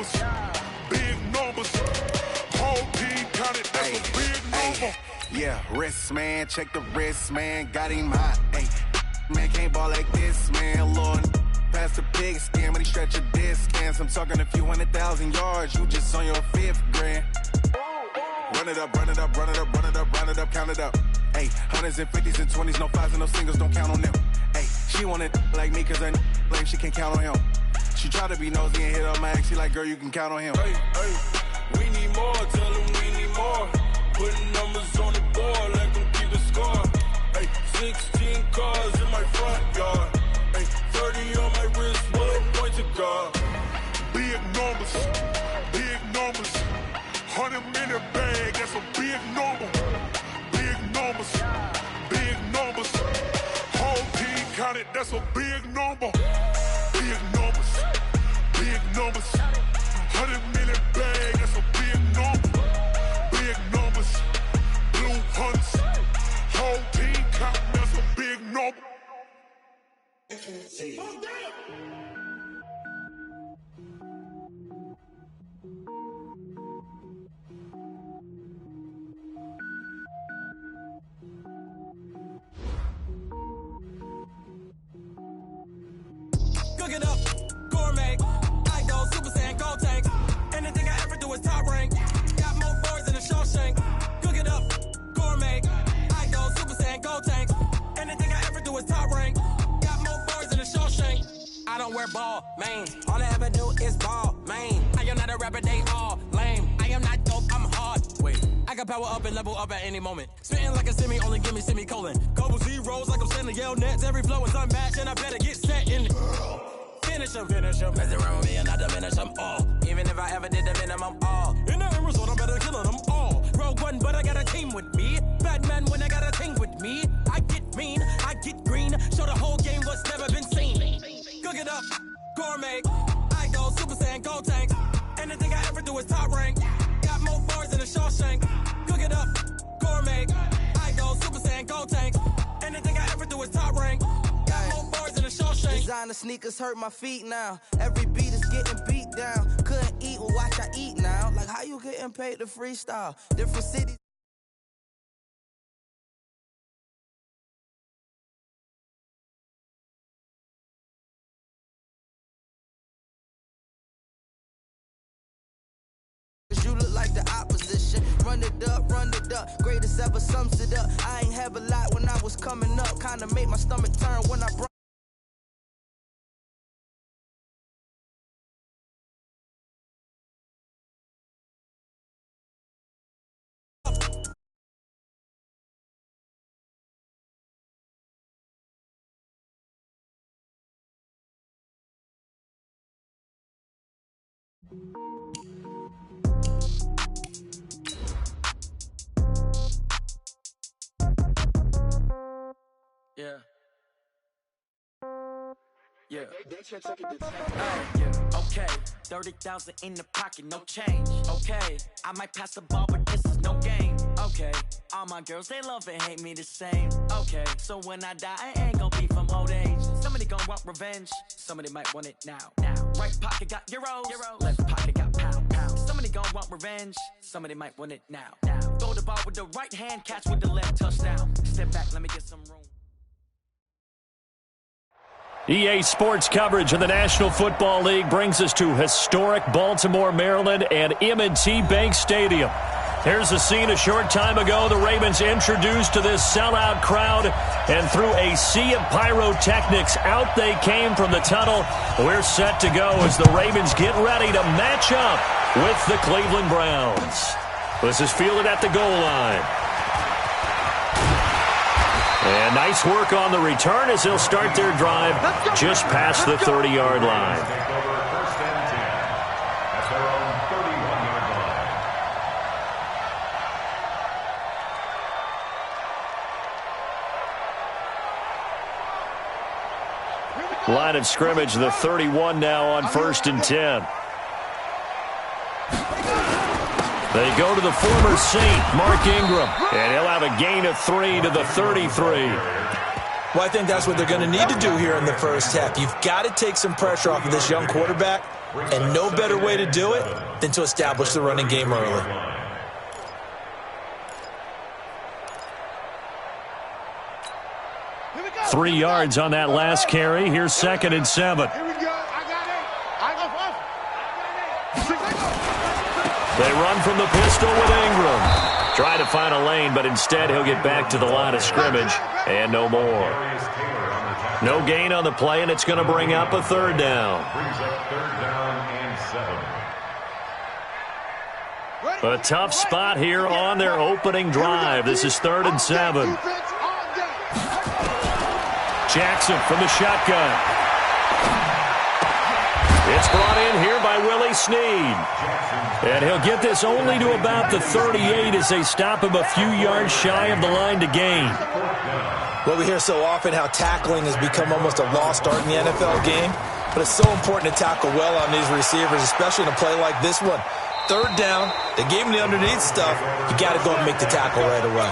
numbers, big numbers. Whole team counted, that's a big number. Yeah, wrist, man, check the wrist, man, got him hot. Hey, man, can't ball like this, man, Lord. Past the pig skin, but he stretch a distance. I'm talking a few 100,000 yards, you just on your 5th grand. Run it up, run it up, run it up, run it up, run it up, count it up. Hey, hundreds and 50s and 20s, no 5s and no singles, don't count on them. Hey, she want it like me, cause her like she can't count on him. She try to be nosy and hit up my ex, she like, girl, you can count on him. Hey, hey, we need more, tell them we need more. Putting numbers on the board, let them keep the score. Hey, 16 cars in my front yard. Hey, 30 on my wrist, bullet point to God. Big numbers, big numbers. 100 minute bag, that's a big number. Big numbers, big numbers. Whole team counted, that's a big number. Big numbers, big numbers. 100 minute bag, that's a big number. Big numbers, blue hunts. Whole team counting, that's a big number. Cook it up, gourmet. I go Super Saiyan, gold tank. Anything I ever do is top rank. Got more boards than a Shawshank. Cook it up, gourmet. I go Super Saiyan, gold tank. Anything I ever do is top rank. Got more boards than a Shawshank. I don't wear ball, man. All I ever do is ball, man. I am not a rapper, they all lame. I am not dope, I'm hard. Wait, I can power up and level up at any moment. Spitting like a semi, only give me semicolon. Couple zeros like I'm sending yell nets. Every flow is unmatched, and I better get set in it. Finish them. Mess around with me and I diminish them all. Even if I ever did the minimum, all. In the end result, I'm better killing them all. Rogue One, but I got a team with me. Batman when I got a team with me. I get mean, I get green. Show the whole game what's never been seen. Cook it up, gourmet. I go Super Saiyan, gold tank. Anything I ever do is top rank. Got more bars than a Shawshank. Cook it up, gourmet. I go Super Saiyan, gold tank. Anything I ever do is top rank. Got more bars than a Shawshank. Designer sneakers hurt my feet now. Every beat is getting beat down. Couldn't eat, well watch I eat now. Like how you getting paid to freestyle? Different cities. You look like the opposition. Run it up, greatest ever sums it up. I ain't have a lot when I was coming up. Kinda made my stomach turn when I brought. Yeah. Yeah. Okay. 30,000 in the pocket, no change. Okay. I might pass the ball, but this is no game. Okay. All my girls, they love and hate me the same. Okay. So when I die, I ain't gonna be from old age. Somebody gonna want revenge. Somebody might want it now. Right pocket got euros. Left pocket got pounds. Somebody gonna want revenge. Somebody might want it now. Throw the ball with the right hand, catch with the left, touchdown. Step back, let me get some room. EA Sports coverage of the National Football League brings us to historic Baltimore, Maryland, and M&T Bank Stadium. Here's the scene a short time ago. The Ravens introduced to this sellout crowd, and through a sea of pyrotechnics, out they came from the tunnel. We're set to go as the Ravens get ready to match up with the Cleveland Browns. This is fielded at the goal line. And nice work on the return as they'll start their drive just past the 30-yard line. Line of scrimmage, the 31 now on 1st and 10. They go to the former Saint, Mark Ingram, and he'll have a gain of 3 to the 33. Well, I think that's what they're going to need to do here in the first half. You've got to take some pressure off of this young quarterback. And no better way to do it than to establish the running game early. 3 yards on that last carry. Here's 2nd and 7. Here we go. I got it. They run from the pistol with Ingram. Try to find a lane, but instead he'll get back to the line of scrimmage and no more. No gain on the play, and it's going to bring up a 3rd down. A tough spot here on their opening drive. This is 3rd and 7. Jackson from the shotgun. It's brought in here by Willie Snead. And he'll get this only to about the 38 as they stop him a few yards shy of the line to gain. Well, we hear so often how tackling has become almost a lost art in the NFL game. But it's so important to tackle well on these receivers, especially in a play like this one. 3rd down, they gave him the underneath stuff. You got to go and make the tackle right away.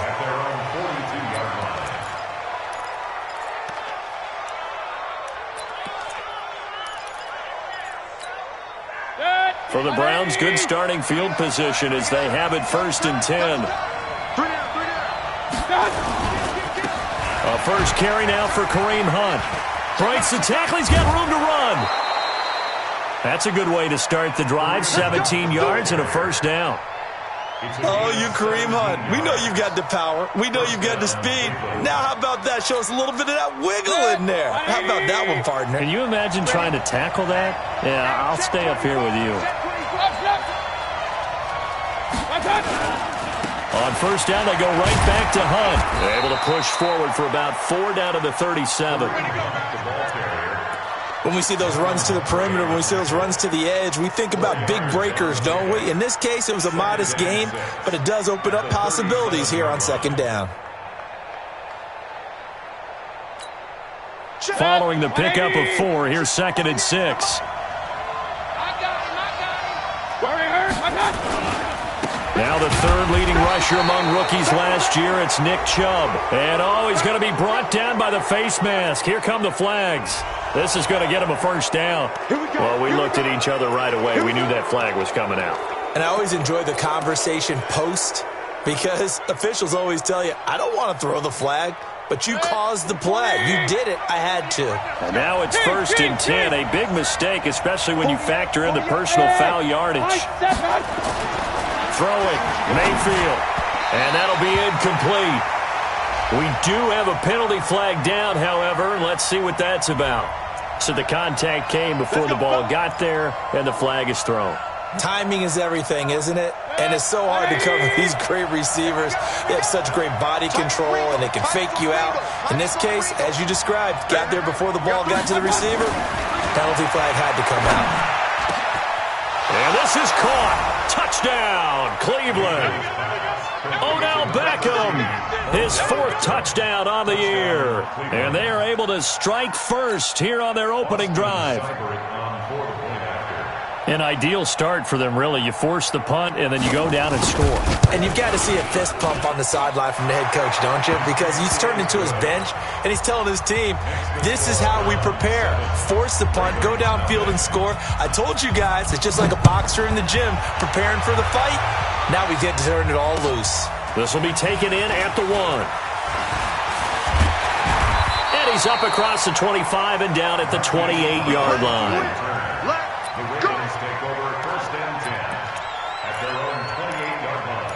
For the Browns, good starting field position as they have it 1st and 10. A first carry now for Kareem Hunt. Breaks the tackle. He's got room to run. That's a good way to start the drive. 17 yards and a 1st down. Oh, you Kareem Hunt. We know you've got the power. We know you've got the speed. Now how about that? Show us a little bit of that wiggle in there. How about that one, partner? Can you imagine trying to tackle that? Yeah, I'll stay up here with you. On 1st down, they go right back to Hunt. They're able to push forward for about 4 down to the 37. When we see those runs to the perimeter, when we see those runs to the edge, we think about big breakers, don't we? In this case, it was a modest gain, but it does open up possibilities here on 2nd down. Following the pickup of 4, here's 2nd and 6. Now the 3rd leading rusher among rookies last year, it's Nick Chubb. And he's going to be brought down by the face mask. Here come the flags. This is going to get him a 1st down. Well, we looked at each other right away. We knew that flag was coming out. And I always enjoy the conversation post because officials always tell you, I don't want to throw the flag, but you caused the play. You did it. I had to. And now it's 1st and 10. A big mistake, especially when you factor in the personal foul yardage. Throwing, Mayfield. And that'll be incomplete. We do have a penalty flag down, however. Let's see what that's about. So the contact came before the ball got there, and the flag is thrown. Timing is everything, isn't it? And it's so hard to cover these great receivers. They have such great body control, and they can fake you out. In this case, as you described, got there before the ball got to the receiver. Penalty flag had to come out. And this is caught. Touchdown, Cleveland. Odell Beckham, his 4th touchdown on the year. And they are able to strike first here on their opening drive. An ideal start for them, really. You force the punt, and then you go down and score. And you've got to see a fist pump on the sideline from the head coach, don't you? Because he's turned into his bench, and he's telling his team, this is how we prepare. Force the punt, go downfield and score. I told you guys, it's just like a boxer in the gym preparing for the fight. Now we get to turn it all loose. This will be taken in at the 1. And he's up across the 25 and down at the 28-yard line. The Ravens take over 1st and 10 at their own 28-yard line.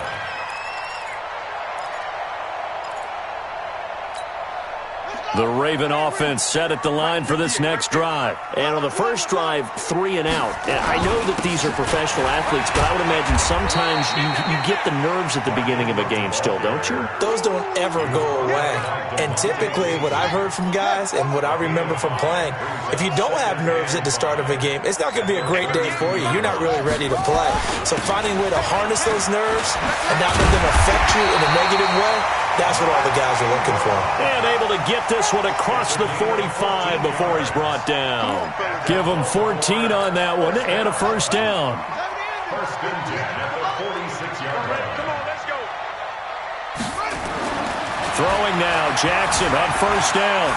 The Raven offense set at the line for this next drive. And on the first drive, 3 and out. And I know that these are professional athletes, but I would imagine sometimes you get the nerves at the beginning of a game still, don't you? Those don't ever go away. And typically what I've heard from guys and what I remember from playing, if you don't have nerves at the start of a game, it's not going to be a great day for you. You're not really ready to play. So finding a way to harness those nerves and not let them affect you in a negative way, that's what all the guys are looking for. And able to get this one across the 45 before he's brought down. Give him 14 on that one and a 1st down. 1st and 10 at the 46-yard line. Come on, let's go. Throwing now, Jackson on 1st down.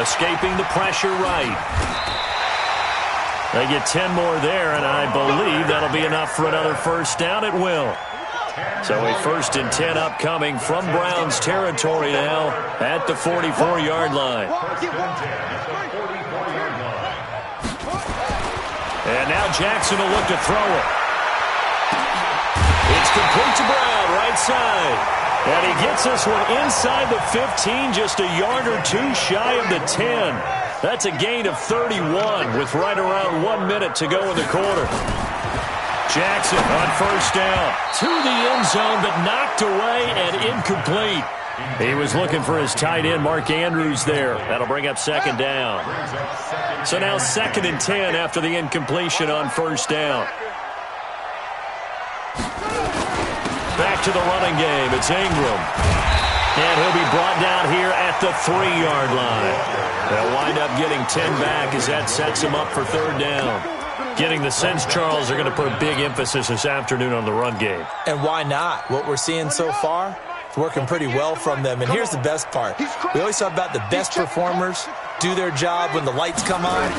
Escaping the pressure right. They get 10 more there, and I believe that'll be enough for another first down. It will. So a 1st and 10 upcoming from Browns territory now at the 44-yard line. And now Jackson will look to throw it. It's complete to Brown, right side. And he gets this one inside the 15, just a yard or two shy of the 10. That's a gain of 31 with right around 1 minute to go in the quarter. Jackson on first down to the end zone, but knocked away and incomplete. He was looking for his tight end, Mark Andrews, there. That'll bring up second down. So now 2nd and 10 after the incompletion on first down. Back to the running game. It's Ingram. And he'll be brought down here at the 3-yard line. They'll wind up getting 10 back as that sets him up for 3rd down. Getting the sense, Charles, they're going to put a big emphasis this afternoon on the run game. And why not? What we're seeing so far, it's working pretty well from them. And here's the best part. We always talk about the best performers do their job when the lights come on.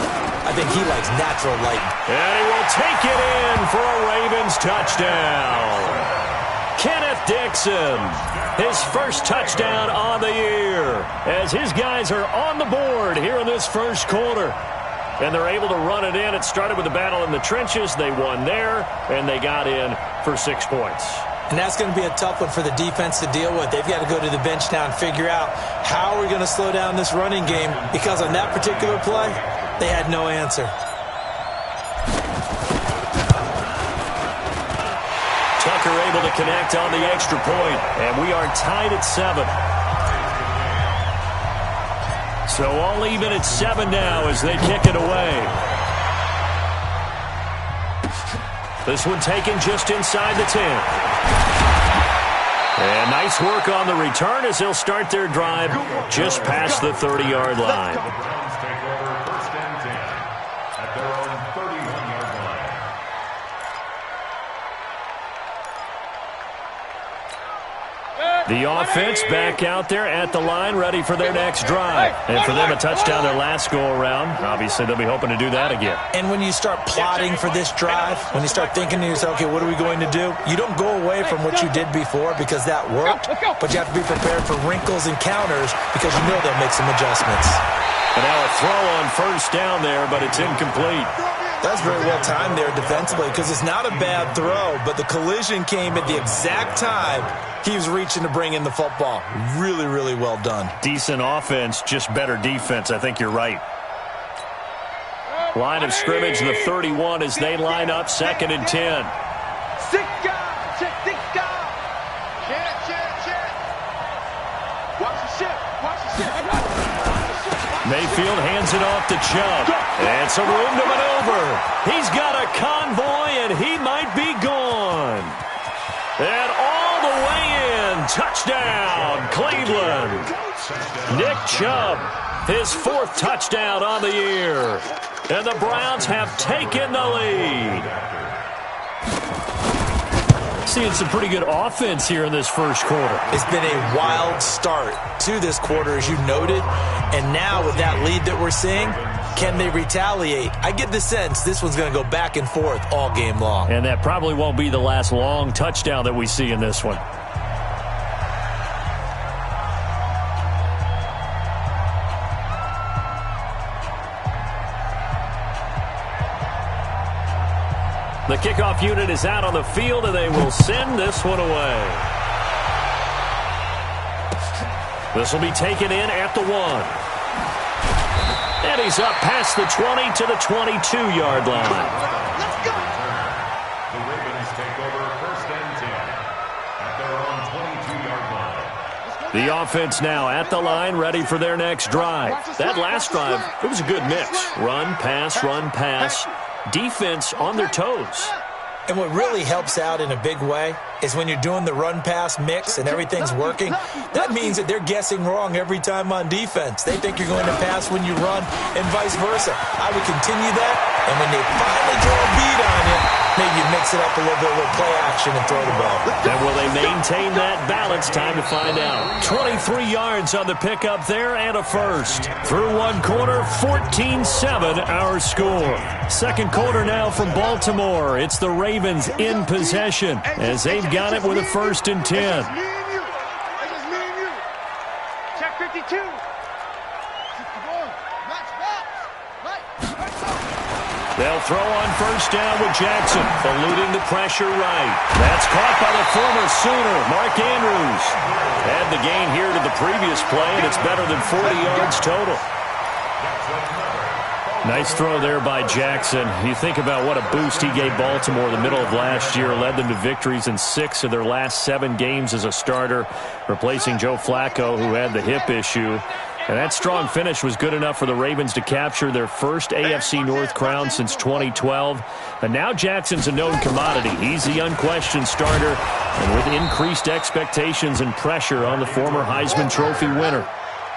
I think he likes natural light. And he will take it in for a Ravens touchdown. Kenneth Dixon, his first touchdown on the year, as his guys are on the board here in this first quarter. And they're able to run it in. It started with a battle in the trenches. They won there, and they got in for 6 points. And that's going to be a tough one for the defense to deal with. They've got to go to the bench now and figure out how are we going to slow down this running game, because on that particular play, they had no answer. Tucker able to connect on the extra point, and we are tied at 7. So all even at 7 now as they kick it away. This one taken just inside the 10. And nice work on the return as they'll start their drive just past the 30-yard line. The Browns take over 1st and 10 at their own 31-yard line. The offense back out there at the line, ready for their next drive. And for them, a touchdown their last go-around. Obviously, they'll be hoping to do that again. And when you start plotting for this drive, when you start thinking to yourself, okay, what are we going to do? You don't go away from what you did before because that worked, but you have to be prepared for wrinkles and counters because you know they'll make some adjustments. And now a throw on first down there, but it's incomplete. That's very well timed there defensively because it's not a bad throw, but the collision came at the exact time he was reaching to bring in the football. Really, really well done. Decent offense, just better defense. I think you're right. Line of scrimmage, the 31 as they line up 2nd and 10. Mayfield hands it off to Chubb. And some room to maneuver. He's got a convoy, and he might be gone. And all the way in. Touchdown, Cleveland. Nick Chubb, his 4th touchdown on the year. And the Browns have taken the lead. Seeing some pretty good offense here in this first quarter. It's been a wild start to this quarter, as you noted. And now with that lead that we're seeing, can they retaliate? I get the sense this one's going to go back and forth all game long. And that probably won't be the last long touchdown that we see in this one. The kickoff unit is out on the field, and they will send this one away. This will be taken in at the 1. And he's up past the 20 to the 22-yard line. The Ravens take over 1st and 10 at their own 22-yard line. The offense now at the line, ready for their next drive. That last drive, it was a good mix. Run, pass, run, pass. Defense on their toes. And what really helps out in a big way is when you're doing the run-pass mix and everything's working, that means that they're guessing wrong every time on defense. They think you're going to pass when you run and vice versa. I would continue that, and when they finally draw a beat on you, maybe you mix mix it up a little bit with play action and throw the ball. And will they maintain that balance? Time to find out. 23 yards on the pickup there and a first. Through one quarter, 14-7 our score. Second quarter now from Baltimore. It's the Ravens in possession as they've got it with a 1st and 10. Check 52. They'll throw on 1st down with Jackson, eluding the pressure right. That's caught by the former Sooner, Mark Andrews. Had the gain here to the previous play, and it's better than 40 yards total. Nice throw there by Jackson. You think about what a boost he gave Baltimore in the middle of last year, led them to victories in 6 of their last 7 games as a starter, replacing Joe Flacco, who had the hip issue. And that strong finish was good enough for the Ravens to capture their first AFC North crown since 2012. And now Jackson's a known commodity. He's the unquestioned starter, and with increased expectations and pressure on the former Heisman Trophy winner.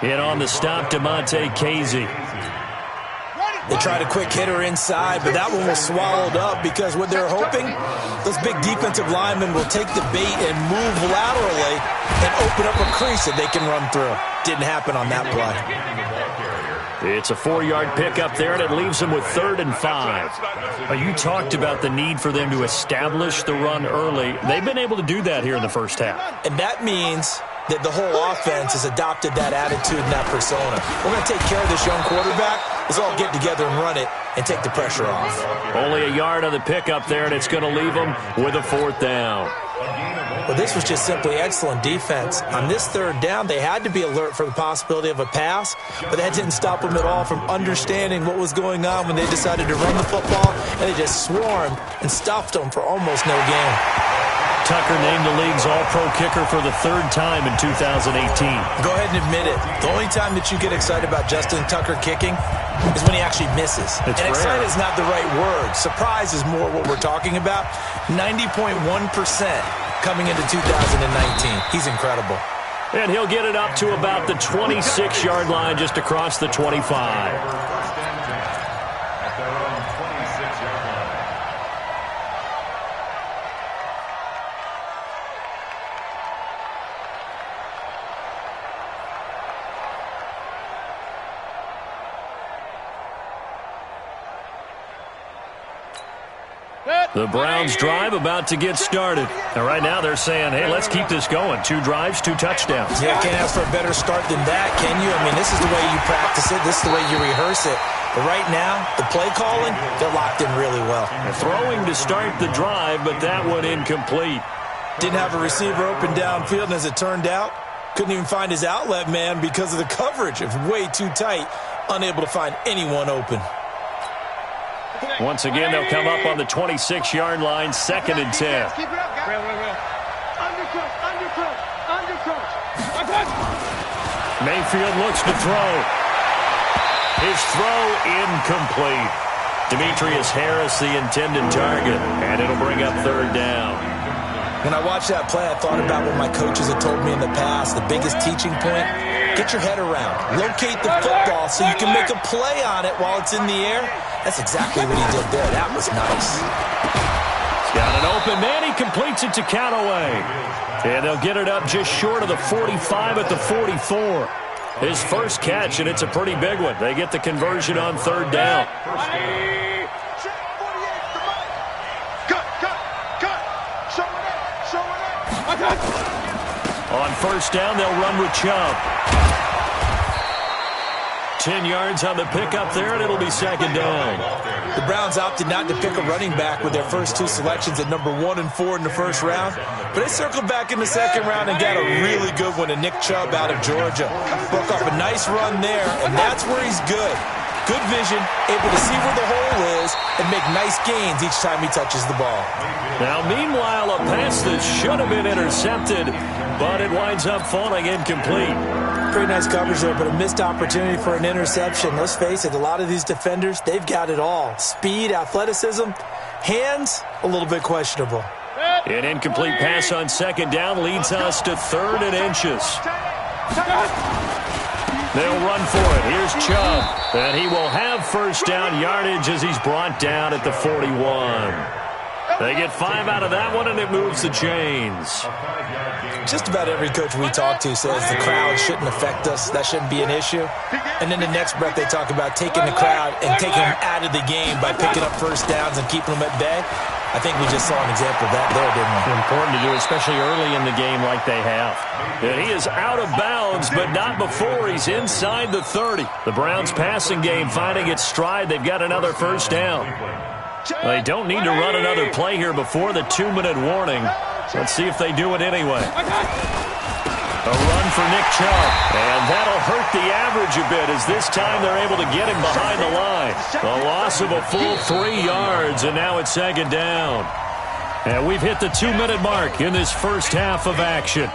In on the stop, DeMonte Casey. They tried a quick hitter inside, but that one was swallowed up because what they're hoping, those big defensive linemen will take the bait and move laterally and open up a crease that they can run through. Didn't happen on that play. It's a 4-yard pickup there, and it leaves them with 3rd and 5. You talked about the need for them to establish the run early. They've been able to do that here in the first half. And that means that the whole offense has adopted that attitude and that persona. We're going to take care of this young quarterback. Let's all get together and run it and take the pressure off. Only a yard on the pickup there, and it's going to leave them with a 4th down. Well, this was just simply excellent defense. On this 3rd down, they had to be alert for the possibility of a pass, but that didn't stop them at all from understanding what was going on when they decided to run the football, and they just swarmed and stuffed them for almost no gain. Tucker named the league's all-pro kicker for the 3rd time in 2018. Go ahead and admit it. The only time that you get excited about Justin Tucker kicking is when he actually misses. And excited is not the right word. Surprise is more what we're talking about. 90.1% coming into 2019. He's incredible. And he'll get it up to about the 26-yard line, just across the 25. The Browns drive about to get started. And right now they're saying, hey, let's keep this going. 2 drives, 2 touchdowns. Yeah, can't ask for a better start than that, can you? I mean, this is the way you practice it. This is the way you rehearse it. But right now, the play calling, they're locked in really well. And throwing to start the drive, but that one incomplete. Didn't have a receiver open downfield, and as it turned out, couldn't even find his outlet man because of the coverage. It was way too tight, unable to find anyone open. Once again, they'll come up on the 26-yard line, 2nd and 10. Keep it up, guys. Real. Undercross. Mayfield looks to throw. His throw incomplete. Demetrius Harris, the intended target, and it'll bring up 3rd down. When I watched that play, I thought about what my coaches had told me in the past. The biggest teaching point, get your head around. Locate the football so you can make a play on it while it's in the air. That's exactly what he did there. That was nice. He's got an open man. He completes it to Callaway. And they'll get it up just short of the 45 at the 44. His first catch, and it's a pretty big one. They get the conversion on 3rd down. On 1st down, they'll run with Chubb. 10 yards on the pickup there, and it'll be 2nd down. The Browns opted not to pick a running back with their first 2 selections at number 1 and 4 in the 1st round, but they circled back in the 2nd round and got a really good one to Nick Chubb out of Georgia. Broke off a nice run there, and that's where he's good. Good vision, able to see where the hole is, and make nice gains each time he touches the ball. Now, meanwhile, a pass that should have been intercepted, but it winds up falling incomplete. Pretty nice coverage there, but a missed opportunity for an interception. Let's face it, a lot of these defenders, they've got it all. Speed, athleticism, hands, a little bit questionable. An incomplete pass on 2nd down leads us to 3rd and inches. They'll run for it. Here's Chubb, and he will have 1st down yardage as he's brought down at the 41. They get 5 out of that one, and it moves the chains. Just about every coach we talk to says the crowd shouldn't affect us. That shouldn't be an issue. And then the next breath they talk about taking the crowd and taking them out of the game by picking up first downs and keeping them at bay. I think we just saw an example of that there, didn't we? Important to do, especially early in the game like they have. And he is out of bounds, but not before he's inside the 30. The Browns passing game finding its stride. They've got another first down. They don't need to run another play here before the 2-minute warning. Let's see if they do it anyway. A run for Nick Chubb, and that'll hurt the average a bit as this time they're able to get him behind the line. The loss of a full 3 yards, and now it's second down. And we've hit the 2-minute mark in this first half of action.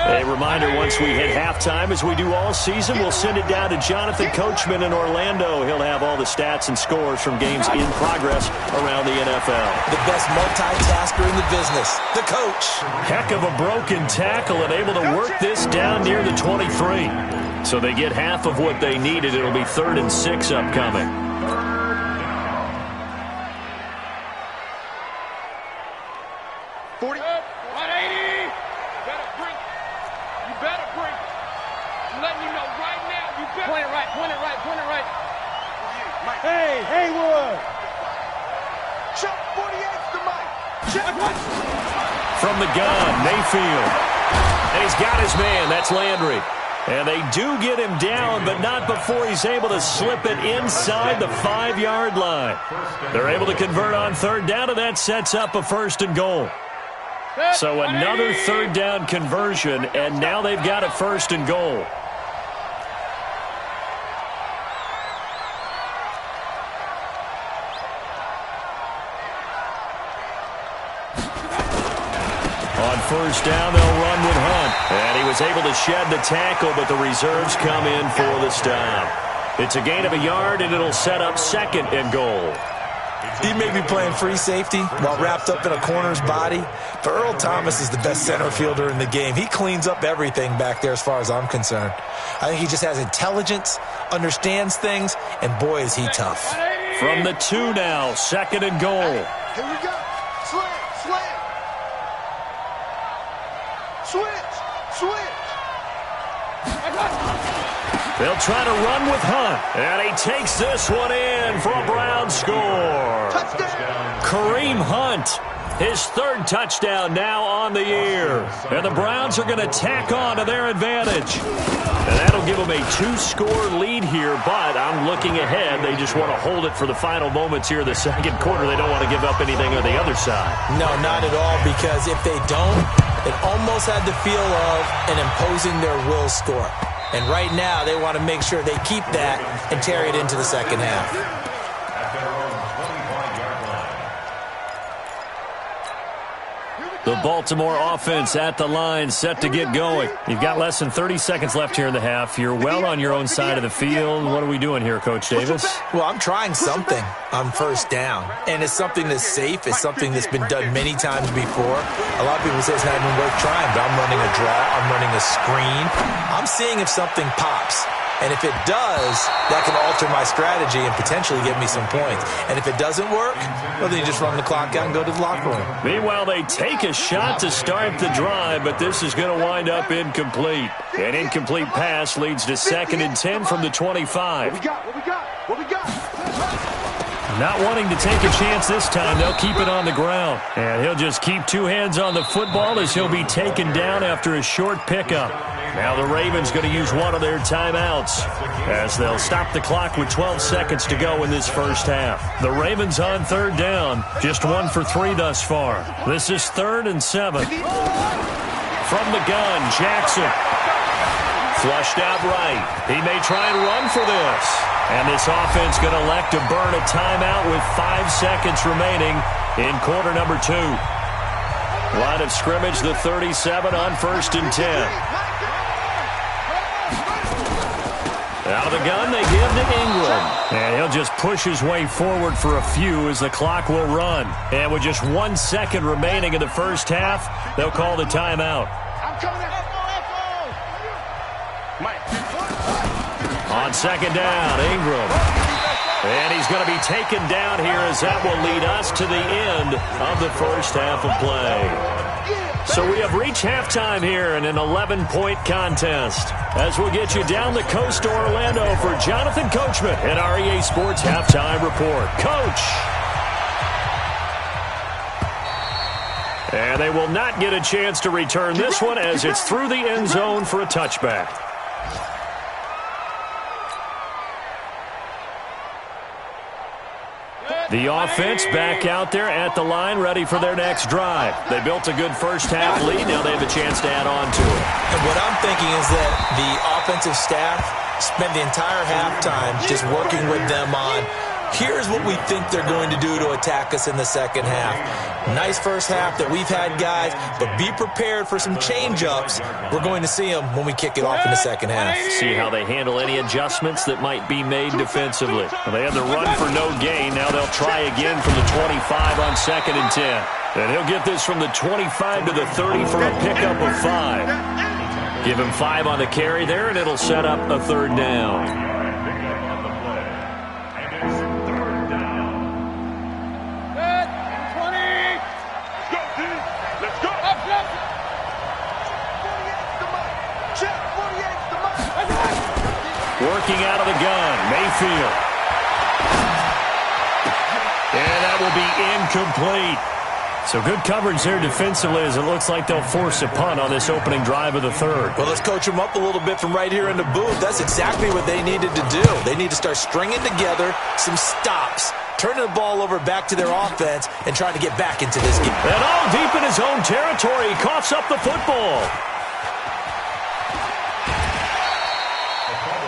A reminder, once we hit halftime, as we do all season, we'll send it down to Jonathan Coachman in Orlando. He'll have all the stats and scores from games in progress around the NFL. The best multitasker in the business, the coach. Heck of a broken tackle and able to work this down near the 23. So they get half of what they needed. It'll be 3rd and 6 upcoming. Hey, Haywood! Chuck 48's the mic. From the gun, Mayfield. And he's got his man. That's Landry. And they do get him down, but not before he's able to slip it inside the 5-yard line. They're able to convert on 3rd down, and that sets up a 1st and goal. So another 3rd down conversion, and now they've got a 1st and goal. On 1st down, they'll run with Hunt. And he was able to shed the tackle, but the reserves come in for the stop. It's a gain of a yard, and it'll set up 2nd and goal. He may be playing free safety while wrapped up in a corner's body, but Earl Thomas is the best center fielder in the game. He cleans up everything back there as far as I'm concerned. I think he just has intelligence, understands things, and boy, is he tough. From the 2 now, 2nd and goal. Here we go. Slant. Switch. They'll try to run with Hunt. And he takes this one in for a Brown score. Touchdown. Kareem Hunt, his 3rd touchdown now on the year. And the Browns are going to tack on to their advantage. And that'll give them a 2-score lead here, but I'm looking ahead. They just want to hold it for the final moments here in the 2nd quarter. They don't want to give up anything on the other side. No, not at all, because if they don't, it almost had the feel of an imposing their will score. And right now, they want to make sure they keep that and carry it into the 2nd half. The Baltimore offense at the line, set to get going. You've got less than 30 seconds left here in the half. You're well on your own side of the field. What are we doing here, Coach Davis? Well, I'm trying something on 1st down, and it's something that's safe. It's something that's been done many times before. A lot of people say it's not even worth trying, but I'm running a draw. I'm running a screen. I'm seeing if something pops. And if it does, that can alter my strategy and potentially get me some points. And if it doesn't work, well, then you just run the clock out and go to the locker room. Meanwhile, they take a shot to start the drive, but this is going to wind up incomplete. An incomplete pass leads to 2nd and 10 from the 25. What we got? Not wanting to take a chance this time, they'll keep it on the ground. And he'll just keep 2 hands on the football as he'll be taken down after a short pickup. Now the Ravens going to use one of their timeouts as they'll stop the clock with 12 seconds to go in this first half. The Ravens on 3rd down, just 1 for 3 thus far. This is 3rd and 7. From the gun, Jackson. Flushed out right. He may try and run for this. And this offense going to elect to burn a timeout with 5 seconds remaining in quarter number 2. Line of scrimmage, the 37 on 1st and 10. Out of the gun, they give to Ingram. And he'll just push his way forward for a few as the clock will run. And with just 1 second remaining in the first half, they'll call the timeout. On second down, Ingram. And he's going to be taken down here as that will lead us to the end of the first half of play. So we have reached halftime here in an 11-point contest. As we'll get you down the coast to Orlando for Jonathan Coachman and our EA Sports Halftime Report. Coach! And they will not get a chance to return this one as it's through the end zone for a touchback. The offense back out there at the line, ready for their next drive. They built a good first half lead. Now they have a chance to add on to it. And what I'm thinking is that the offensive staff spent the entire halftime just working with them on, here's what we think they're going to do to attack us in the second half. Nice first half that we've had, guys, but be prepared for some change-ups. We're going to see them when we kick it off in the second half. See how they handle any adjustments that might be made defensively. Well, they had the run for no gain. Now they'll try again from the 25 on 2nd and 10. And he'll get this from the 25 to the 30 for a pickup of 5. Give him 5 on the carry there, and it'll set up a 3rd down. Working out of the gun, Mayfield. And that will be incomplete. So good coverage there defensively as it looks like they'll force a punt on this opening drive of the 3rd. Well, let's coach them up a little bit from right here in the booth. That's exactly what they needed to do. They need to start stringing together some stops, turning the ball over back to their offense, and trying to get back into this game. And all deep in his own territory, he coughs up the football.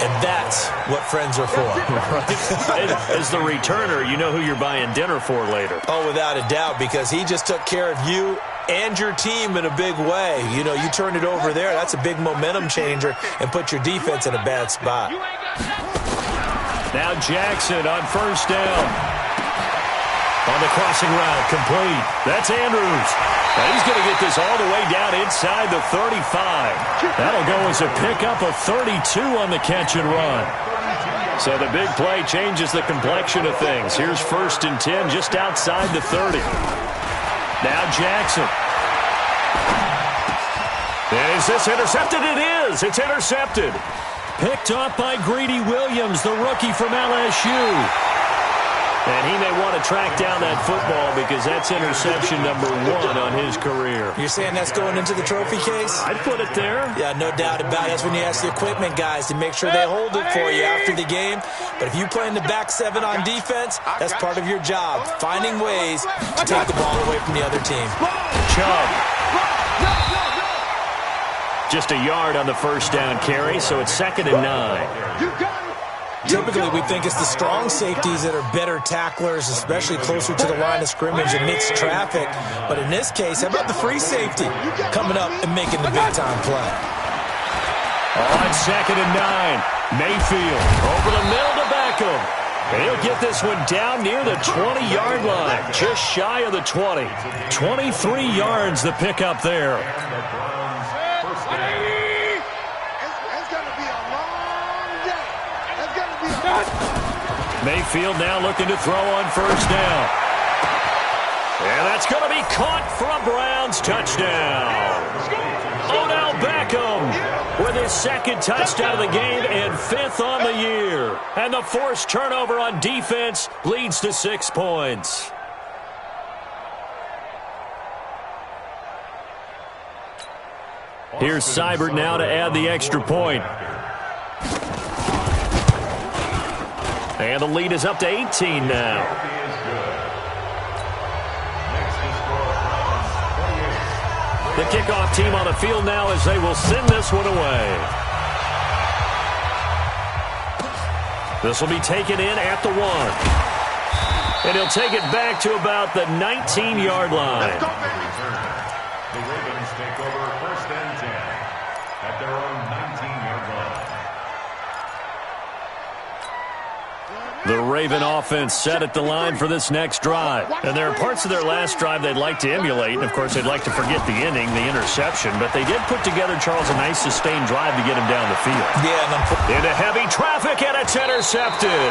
And that's what friends are for. As the returner, you know who you're buying dinner for later. Oh, without a doubt, because he just took care of you and your team in a big way. You know, you turn it over there, that's a big momentum changer, and put your defense in a bad spot. Now Jackson on 1st down. On the crossing route, complete. That's Andrews. And he's going to get this all the way down inside the 35. That'll go as a pickup of 32 on the catch and run. So the big play changes the complexion of things. Here's 1st and 10 just outside the 30. Now Jackson. Is this intercepted? It is. It's intercepted. Picked up by Greedy Williams, the rookie from LSU. And he may want to track down that football because that's interception number 1 on his career. You're saying that's going into the trophy case? I'd put it there. Yeah, no doubt about it. That's when you ask the equipment guys to make sure they hold it for you after the game. But if you play in the back 7 on defense, that's part of your job, finding ways to take the ball away from the other team. Chubb. Just a yard on the 1st down carry, so it's 2nd and 9. Typically, we think it's the strong safeties that are better tacklers, especially closer to the line of scrimmage amidst traffic. But in this case, how about the free safety coming up and making the big-time play? On 2nd and 9, Mayfield over the middle to Beckham. And he'll get this one down near the 20-yard line, just shy of the 20. 23 yards the pickup there. Mayfield now looking to throw on 1st down. And that's going to be caught for a Browns touchdown. Odell Beckham with his 2nd touchdown of the game and 5th on the year. And the forced turnover on defense leads to 6 points. Here's Seibert now to add the extra point. And the lead is up to 18 now. The kickoff team on the field now as they will send this one away. This will be taken in at the 1. And he'll take it back to about the 19-yard line. The Ravens take over 1st and 10 at their own 19-yard line. The Raven offense set at the line for this next drive. And there are parts of their last drive they'd like to emulate. And, of course, they'd like to forget the inning, the interception. But they did put together, Charles, a nice sustained drive to get him down the field. Yeah. Into heavy traffic, and it's intercepted.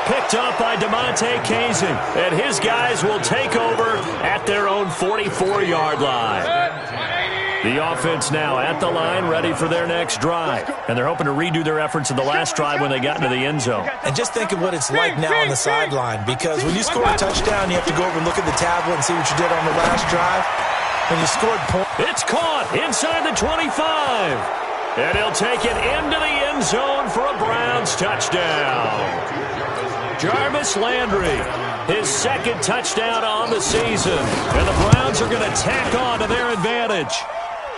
Picked up by DeMonte Kazin. And his guys will take over at their own 44-yard line. The offense now at the line, ready for their next drive. And they're hoping to redo their efforts in the last drive when they got into the end zone. And just think of what it's like now on the sideline, because when you score a touchdown, you have to go over and look at the tablet and see what you did on the last drive. When you scored points. It's caught inside the 25. And he'll take it into the end zone for a Browns touchdown. Jarvis Landry, his second touchdown on the season. And the Browns are going to tack on to their advantage.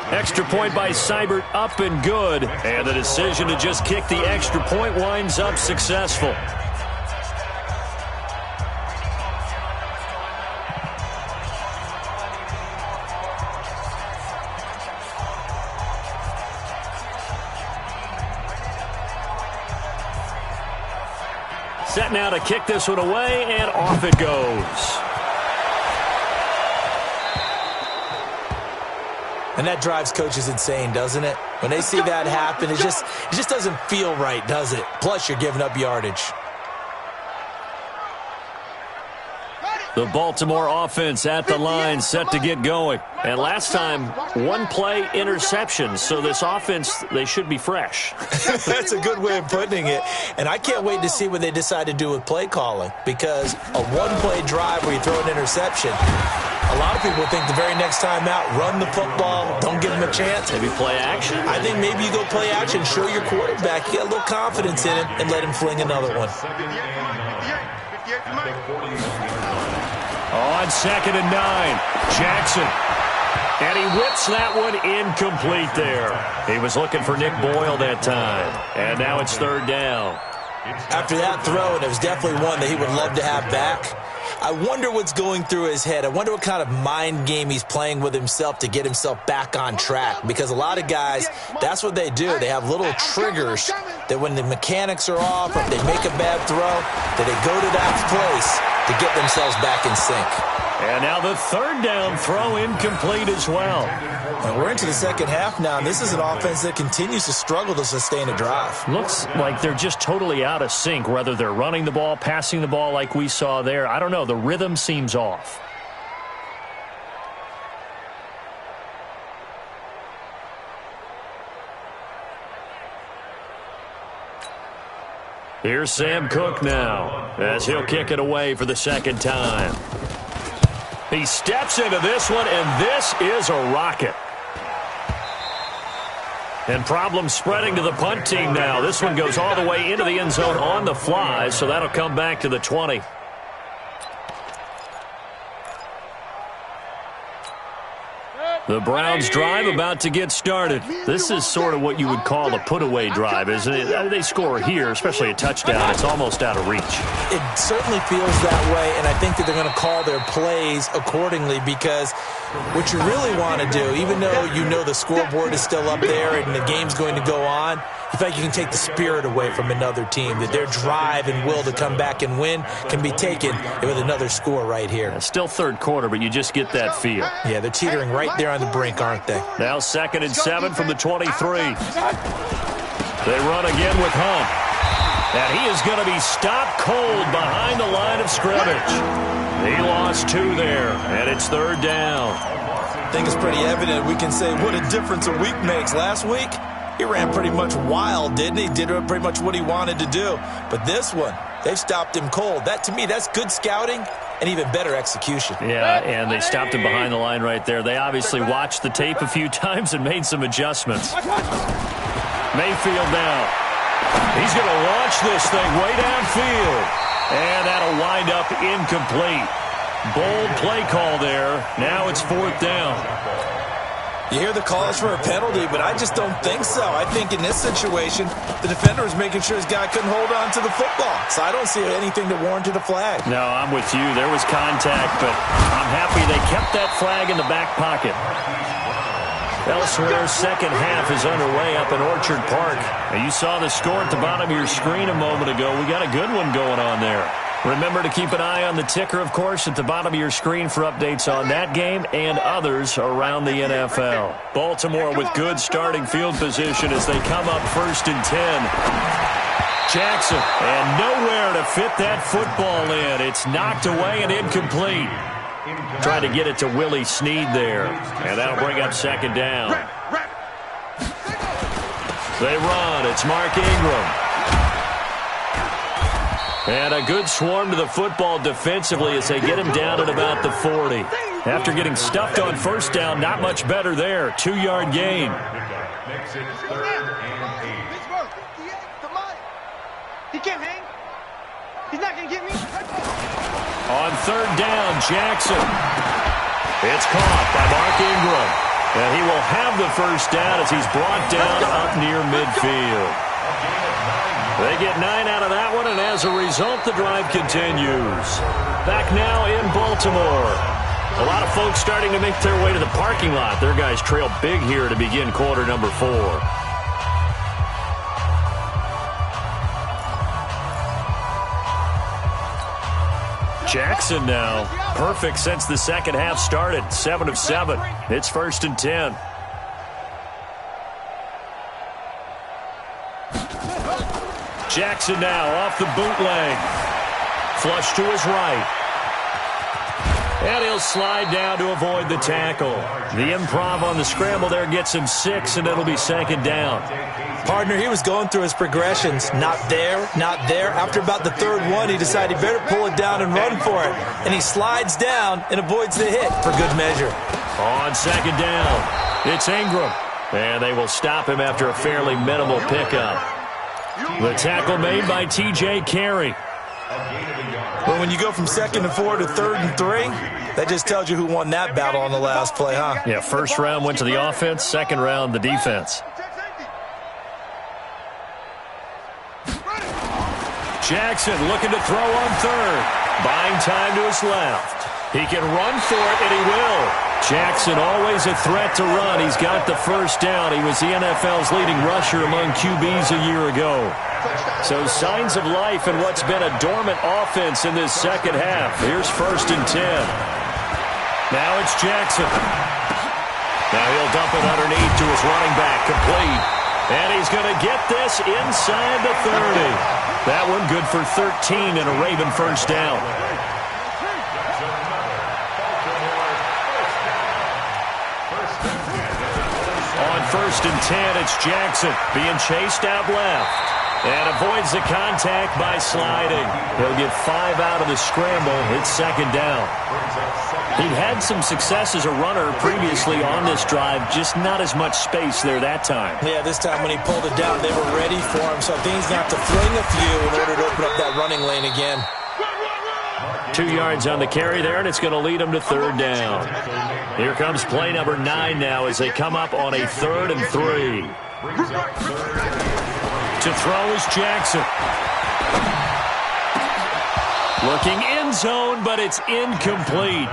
Extra point by Seibert, up and good. And the decision to just kick the extra point winds up successful. Set now to kick this one away, and off it goes. And that drives coaches insane, doesn't it? When they see that happen, it just doesn't feel right, does it? Plus, you're giving up yardage. The Baltimore offense at the line, set to get going. And last time, one play interception. So this offense, they should be fresh. That's a good way of putting it. And I can't wait to see what they decide to do with play calling. Because a one-play drive where you throw an interception, a lot of people think the very next time out, run the football, don't give him a chance. Maybe play action? I think maybe you go play action, show your quarterback, you get a little confidence in him, and let him fling another one. On 2nd and 9, Jackson. And he whips that one incomplete there. He was looking for Nick Boyle that time. And now it's 3rd down. After that throw, and it was definitely one that he would love to have back, I wonder what's going through his head. I wonder what kind of mind game he's playing with himself to get himself back on track. Because a lot of guys, that's what they do. They have little triggers that when the mechanics are off or if they make a bad throw, that they go to that place to get themselves back in sync. And now the 3rd down throw incomplete as well. And we're into the second half now, and this is an offense that continues to struggle to sustain a drive. Looks like they're just totally out of sync, whether they're running the ball, passing the ball like we saw there. I don't know. The rhythm seems off. Here's Sam Cook now, as he'll kick it away for the 2nd time. He steps into this one, and this is a rocket. And problems spreading to the punt team now. This one goes all the way into the end zone on the fly, so that'll come back to the 20. The Browns drive about to get started. This is sort of what you would call a put-away drive, isn't it? They score here, especially a touchdown. It's almost out of reach. It certainly feels that way, and I think that they're going to call their plays accordingly because what you really want to do, even though you know the scoreboard is still up there and the game's going to go on, you feel like you can take the spirit away from another team, that their drive and will to come back and win can be taken with another score right here. It's still 3rd quarter, but you just get that feel. Yeah, they're teetering right there on the brink, aren't they? Now 2nd and 7 from the 23. They run again with Hunt. And he is going to be stopped cold behind the line of scrimmage. He lost 2 there, and it's 3rd down. I think it's pretty evident. We can say what a difference a week makes. Last week, he ran pretty much wild, didn't he? Did pretty much what he wanted to do. But this one, they've stopped him cold. That, to me, that's good scouting and even better execution. Yeah, and they stopped him behind the line right there. They obviously watched the tape a few times and made some adjustments. Mayfield now. He's going to launch this thing way downfield. And that'll wind up incomplete. Bold play call there. Now it's 4th down. You hear the calls for a penalty, but I just don't think so. I think in this situation, the defender was making sure his guy couldn't hold on to the football. So I don't see anything that warranted a flag. No, I'm with you. There was contact, but I'm happy they kept that flag in the back pocket. Elsewhere, second half is underway up in Orchard Park. Now, you saw the score at the bottom of your screen a moment ago. We got a good one going on there. Remember to keep an eye on the ticker, of course, at the bottom of your screen for updates on that game and others around the NFL. Baltimore with good starting field position as they come up 1st and 10. Jackson, and nowhere to fit that football in. It's knocked away and incomplete. Trying to get it to Willie Snead there. And that'll bring up 2nd down. They run. It's Mark Ingram. And a good swarm to the football defensively as they get him down at about the 40. After getting stuffed on 1st down, not much better there. 2-yard gain. Makes it 3rd and 8. He can't hang. He's not going to get me. On 3rd down, Jackson. It's caught by Mark Ingram. And he will have the 1st down as he's brought down up near midfield. They get 9 out of that one, and as a result, the drive continues. Back now in Baltimore. A lot of folks starting to make their way to the parking lot. Their guys trail big here to begin quarter number 4. Jackson now, perfect since the second half started, 7 of 7. It's 1st and 10. Jackson now off the bootleg. Flush to his right. And he'll slide down to avoid the tackle. The improv on the scramble there gets him 6, and it'll be 2nd down. Partner, he was going through his progressions. Not there, not there. After about the 3rd one, he decided he better pull it down and run for it. And he slides down and avoids the hit for good measure. On 2nd down, it's Ingram. And they will stop him after a fairly minimal pickup. The tackle made by T.J. Carey. Well, when you go from 2nd and 4 to 3rd and 3, that just tells you who won that battle on the last play, huh? Yeah, 1st round went to the offense, 2nd round the defense. Jackson looking to throw on 3rd. Buying time to his left. He can run for it, and he will. Jackson always a threat to run. He's got the 1st down. He was the NFL's leading rusher among QBs a year ago. So signs of life in what's been a dormant offense in this second half. Here's 1st and 10. Now it's Jackson. Now he'll dump it underneath to his running back, complete. And he's going to get this inside the 30. That one good for 13 and a Raven 1st down. On 1st and 10, it's Jackson being chased out left. And avoids the contact by sliding. He'll get 5 out of the scramble. It's 2nd down. He'd had some success as a runner previously on this drive, just not as much space there that time. Yeah, this time when he pulled it down, they were ready for him. So I think he's going to have to fling a few in order to open up that running lane again. 2 yards on the carry there, and it's going to lead him to 3rd down. Here comes play number 9 now as they come up on a 3rd and 3. To throw is Jackson. Looking end zone, but it's incomplete.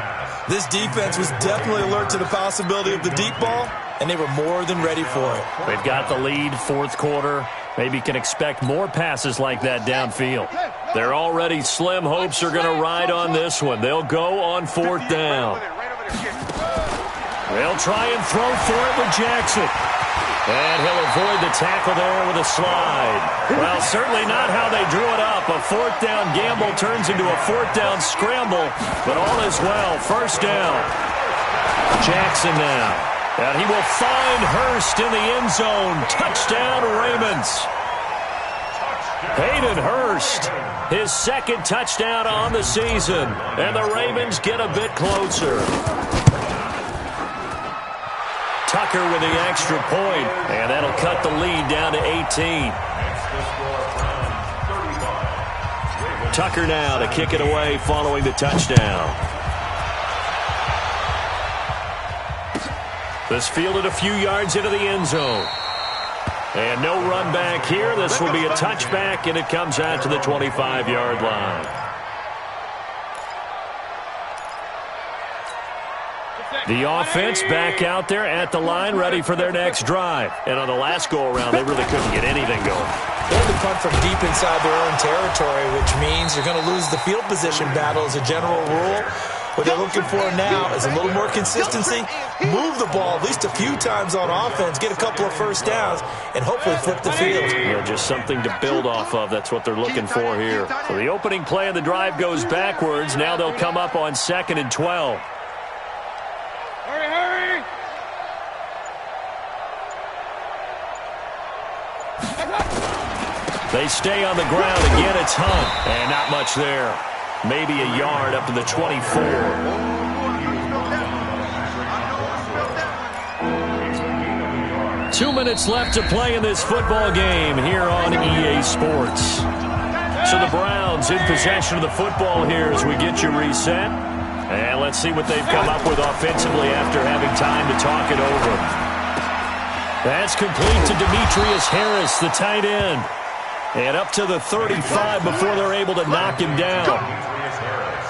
This defense was definitely alert to the possibility of the deep ball, and they were more than ready for it. They've got the lead, 4th quarter. Maybe can expect more passes like that downfield. Their already slim hopes are going to ride on this one. They'll go on 4th down. They'll try and throw for it with Jackson. And he'll avoid the tackle there with a slide. Well, certainly not how they drew it up. A 4th down gamble turns into a 4th down scramble, but all is well. 1st down. Jackson now. And he will find Hurst in the end zone. Touchdown, Ravens. Hayden Hurst, his 2nd touchdown on the season. And the Ravens get a bit closer. Tucker with the extra point, and that'll cut the lead down to 18. Tucker now to kick it away following the touchdown. This fielded a few yards into the end zone. And no run back here. This will be a touchback, and it comes out to the 25-yard line. The offense back out there at the line, ready for their next drive. And on the last go-around, they really couldn't get anything going. They had to punt from deep inside their own territory, which means you're going to lose the field position battle as a general rule. What they're looking for now is a little more consistency, move the ball at least a few times on offense, get a couple of first downs, and hopefully flip the field. Yeah, just something to build off of. That's what they're looking for here. So the opening play of the drive goes backwards. Now they'll come up on 2nd and 12. Hurry! They stay on the ground. Again, it's Hunt. And not much there. Maybe a yard up to the 24. 2 minutes left to play in this football game here on EA Sports. So the Browns in possession of the football here as we get you reset. And let's see what they've come up with offensively after having time to talk it over. That's complete to Demetrius Harris, the tight end. And up to the 35 before they're able to knock him down.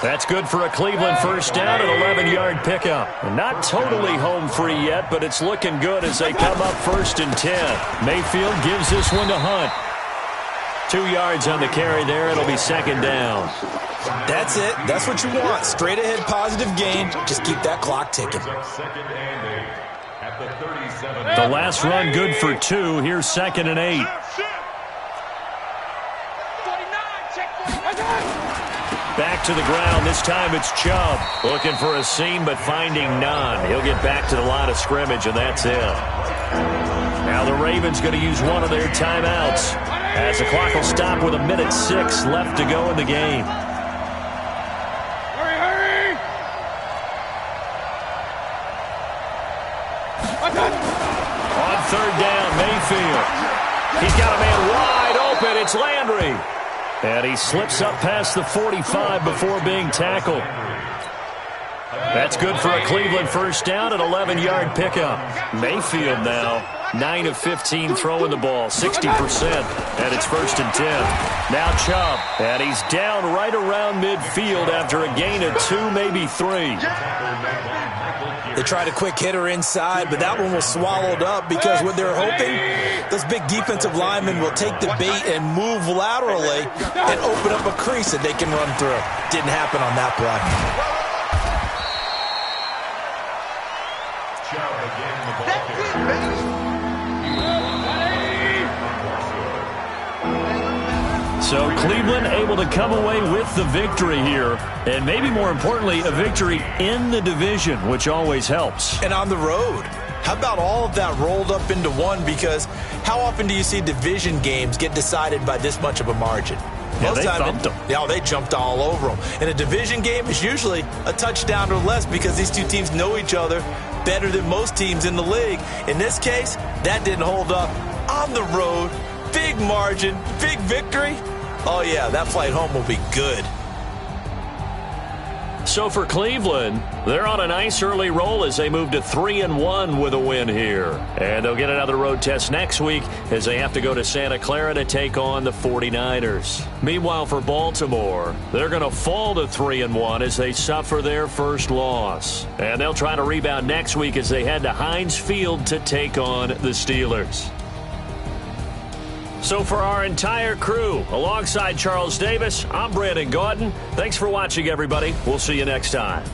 That's good for a Cleveland first down, an 11-yard pickup. Not totally home free yet, but it's looking good as they come up 1st and 10. Mayfield gives this one to Hunt. 2 yards on the carry there. It'll be 2nd down. That's it. That's what you want. Straight ahead positive gain. Just keep that clock ticking. The last run good for 2. Here's 2nd and 8. Back to the ground. This time it's Chubb. Looking for a seam, but finding none. He'll get back to the line of scrimmage, and that's it. Now the Ravens going to use one of their timeouts as the clock will stop with 1:06 left to go in the game. Hurry! On 3rd down, Mayfield. He's got a man wide open. It's Landry. And he slips up past the 45 before being tackled. That's good for a Cleveland first down, an 11-yard pickup. Mayfield now, 9 of 15 throwing the ball, 60%. And it's 1st and 10. Now Chubb, and he's down right around midfield after a gain of 2, maybe 3. They tried a quick hitter inside, but that one was swallowed up because what they're hoping, those big defensive linemen will take the bait and move laterally and open up a crease that they can run through. Didn't happen on that play. So Cleveland able to come away with the victory here, and maybe more importantly, a victory in the division, which always helps. And on the road. How about all of that rolled up into one? Because how often do you see division games get decided by this much of a margin? Yeah, they thumped them. Yeah, they jumped all over them. And a division game is usually a touchdown or less because these two teams know each other better than most teams in the league. In this case, that didn't hold up. On the road, big margin, big victory. Oh, yeah, that flight home will be good. So for Cleveland, they're on a nice early roll as they move to 3-1 with a win here. And they'll get another road test next week as they have to go to Santa Clara to take on the 49ers. Meanwhile, for Baltimore, they're going to fall to 3-1 as they suffer their first loss. And they'll try to rebound next week as they head to Heinz Field to take on the Steelers. So for our entire crew, alongside Charles Davis, I'm Brandon Gaudin. Thanks for watching, everybody. We'll see you next time.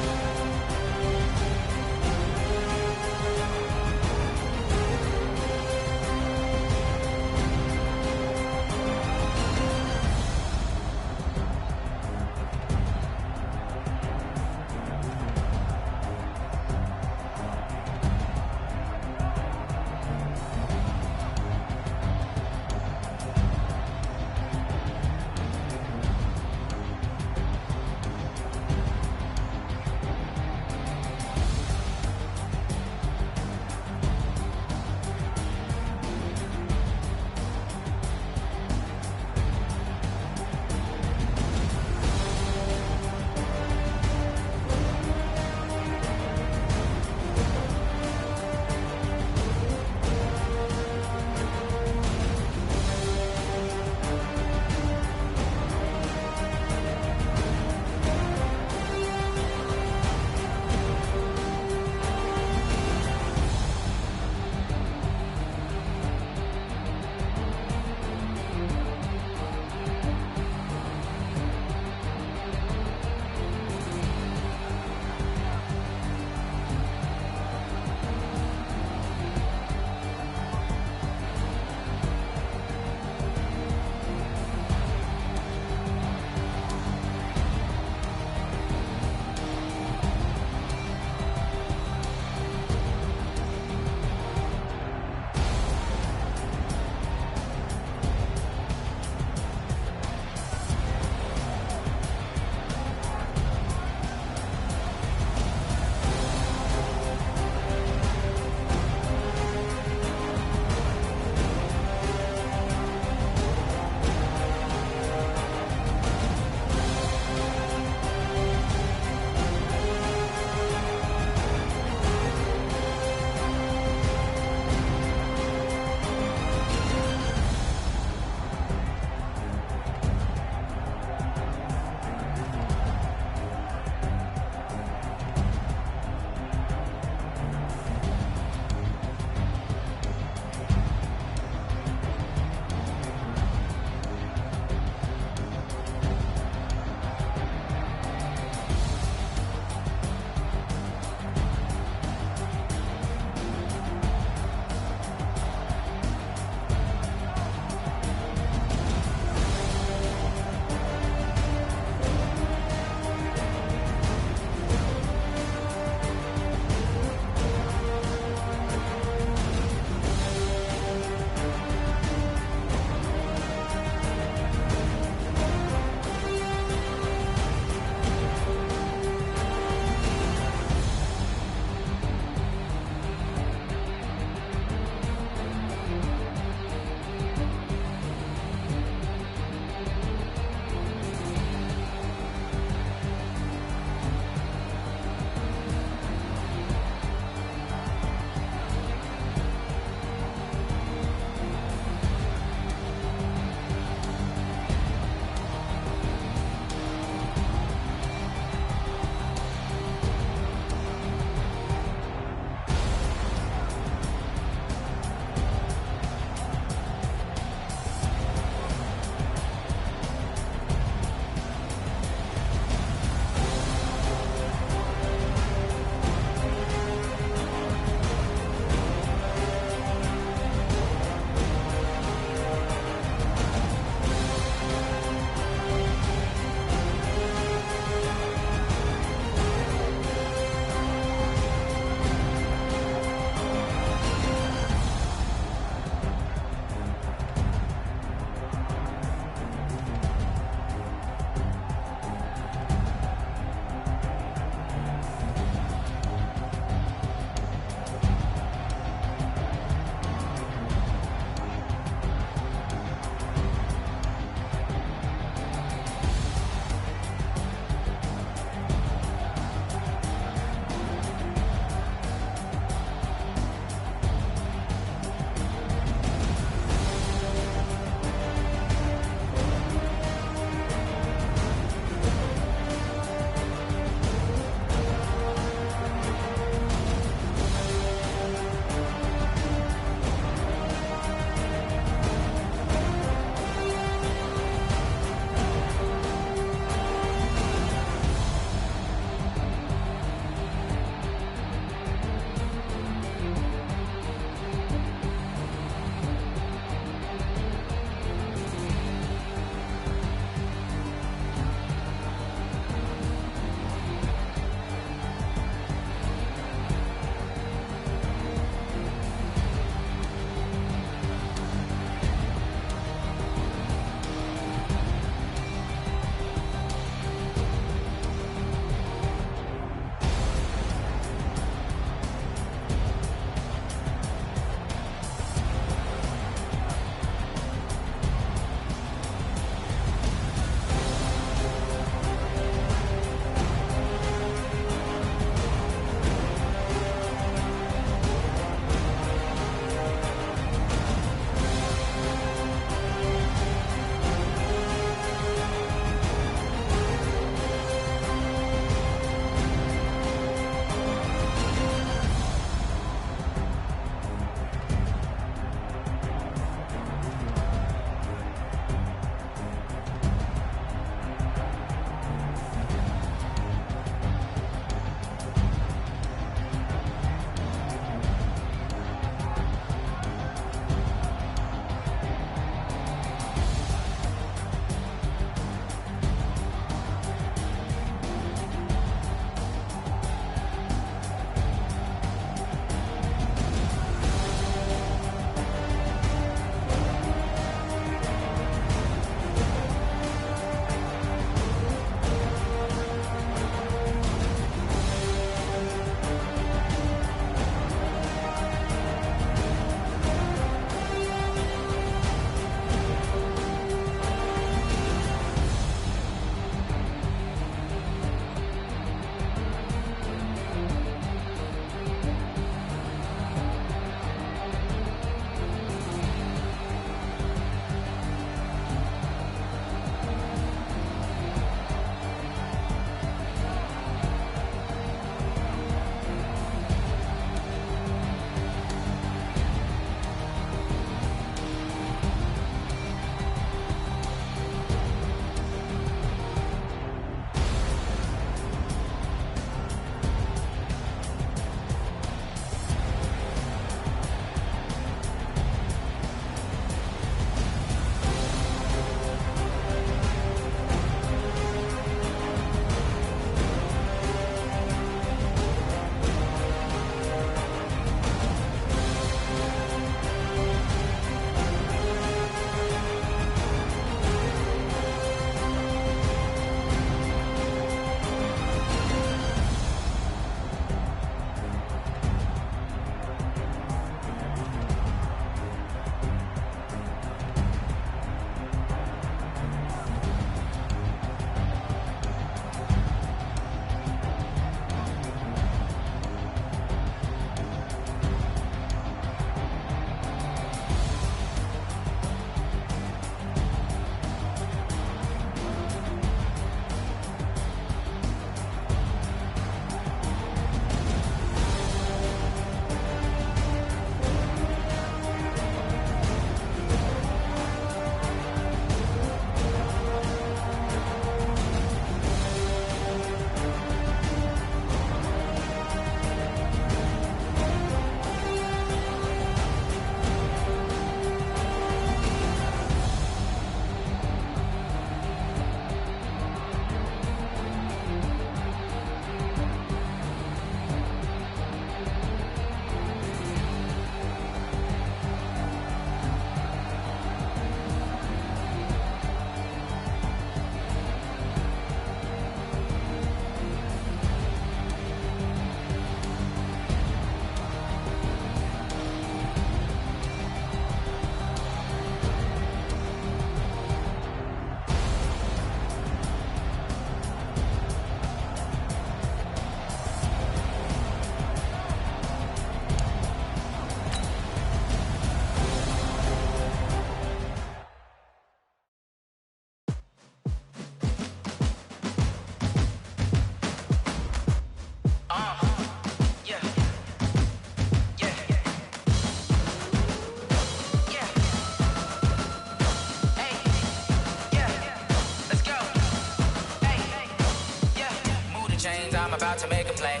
I'm about to make a play.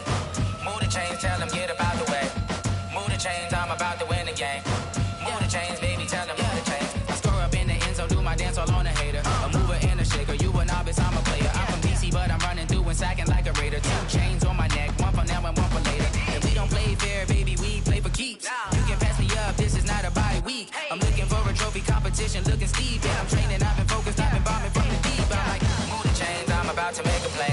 Move the chains, tell them get about the way. Move the chains, I'm about to win the game. Move the chains, baby, tell them move the chains. I score up in the end zone, do my dance all on a hater. A mover and a shaker, you a novice, I'm a player. I'm from DC, but I'm running through and sacking like a raider. 2 chains on my neck, one for now and one for later. And we don't play fair, baby, we play for keeps. You can pass me up, this is not a bye week. I'm looking for a trophy competition, looking steep. And I'm training, I've been focused, I've been bombing from the deep. I'm like, move the chains, I'm about to make a play.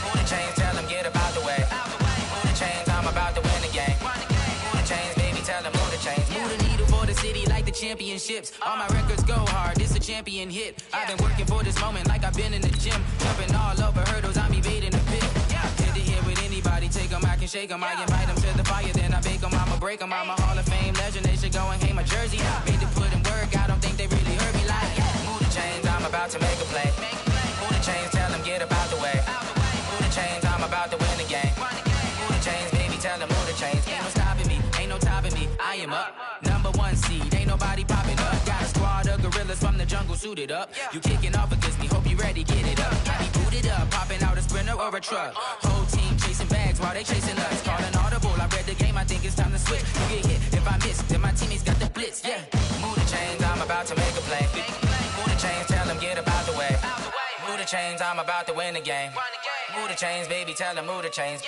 Move the chains, tell them get about the way. Move the chains, I'm about to win the game. Move the chains, baby, tell them move the chains. Move the needle for the city like the championships. All my records go hard, this a champion hit. I've been working for this moment like I've been in the gym. Jumping all over hurdles, I'm evading the pit. Hit to hit with anybody, take them, I can shake them. I invite them to the fire, then I bake them, I'ma break them. I'm a Hall of Fame legend, they should go and hang my jersey. Made to put in work, I don't think they really heard me like. Move the chains, I'm about to make a play. Move the chains, tell them get about the way. Move the chains, I'm about to win the game. Move the chains, baby, tell them move the chains. Ain't no stopping me, ain't no topping me, I am up. Number 1 seed, ain't nobody popping up. Got a squad of gorillas from the jungle suited up. You kicking off against me, hope you ready, get it up. I be booted up, popping out a Sprinter or a truck. Whole team chasing bags while they chasing us. Calling audible, I read the game, I think it's time to switch. You get hit, if I miss, then my teammates got the blitz, yeah. Move the chains, I'm about to make a play. Move the chains, tell them get about the way. Move the chains, I'm about to win the game. Move the chains, baby, tell them move the chains.